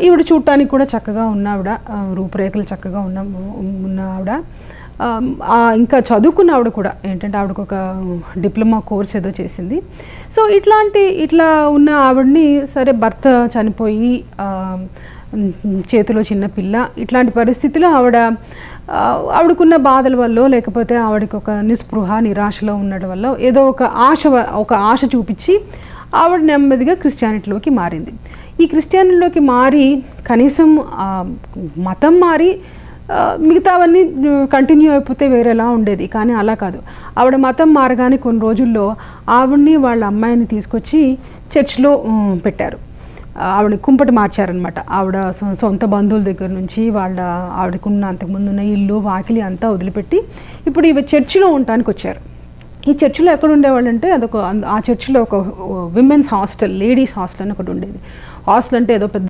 ఈవిడ చూడటానికి కూడా చక్కగా ఉన్న ఆవిడ, రూపురేఖలు చక్కగా ఉన్న ఆవిడ, ఇంకా చదువుకున్న ఆవిడ కూడా. ఏంటంటే ఆవిడకు ఒక డిప్లొమా కోర్స్ ఏదో చేసింది. సో ఇట్లా ఉన్న ఆవిడని సరే భర్త చనిపోయి చేతిలో చిన్న పిల్ల, ఇట్లాంటి పరిస్థితిలో ఆవిడకున్న బాధల వల్ల, లేకపోతే ఆవిడకి ఒక నిస్పృహ నిరాశలో ఉండడం వల్ల ఏదో ఒక ఆశ చూపించి ఆవిడ నెమ్మదిగా క్రిస్టియానిటీలోకి మారింది. ఈ క్రిస్టియానిటీలోకి మారి కనీసం మతం మారి మిగతావన్నీ కంటిన్యూ అయిపోతే వేరేలా ఉండేది. కానీ అలా కాదు. ఆవిడ మతం మారగానే కొన్ని రోజుల్లో ఆవిడ్ని వాళ్ళ అమ్మాయిని తీసుకొచ్చి చర్చ్లో పెట్టారు. ఆవిడ కుంపటి మార్చారనమాట. ఆవిడ సొంత బంధువుల దగ్గర నుంచి ఆవిడకున్న అంతకుముందున్న ఇల్లు వాకిలి అంతా వదిలిపెట్టి ఇప్పుడు ఇవి చర్చిలో ఉండటానికి వచ్చారు. ఈ చర్చిలో ఎక్కడ ఉండేవాళ్ళు అంటే ఆ చర్చిలో ఒక విమెన్స్ హాస్టల్, లేడీస్ హాస్టల్ అని ఒకటి ఉండేది. హాస్టల్ అంటే ఏదో పెద్ద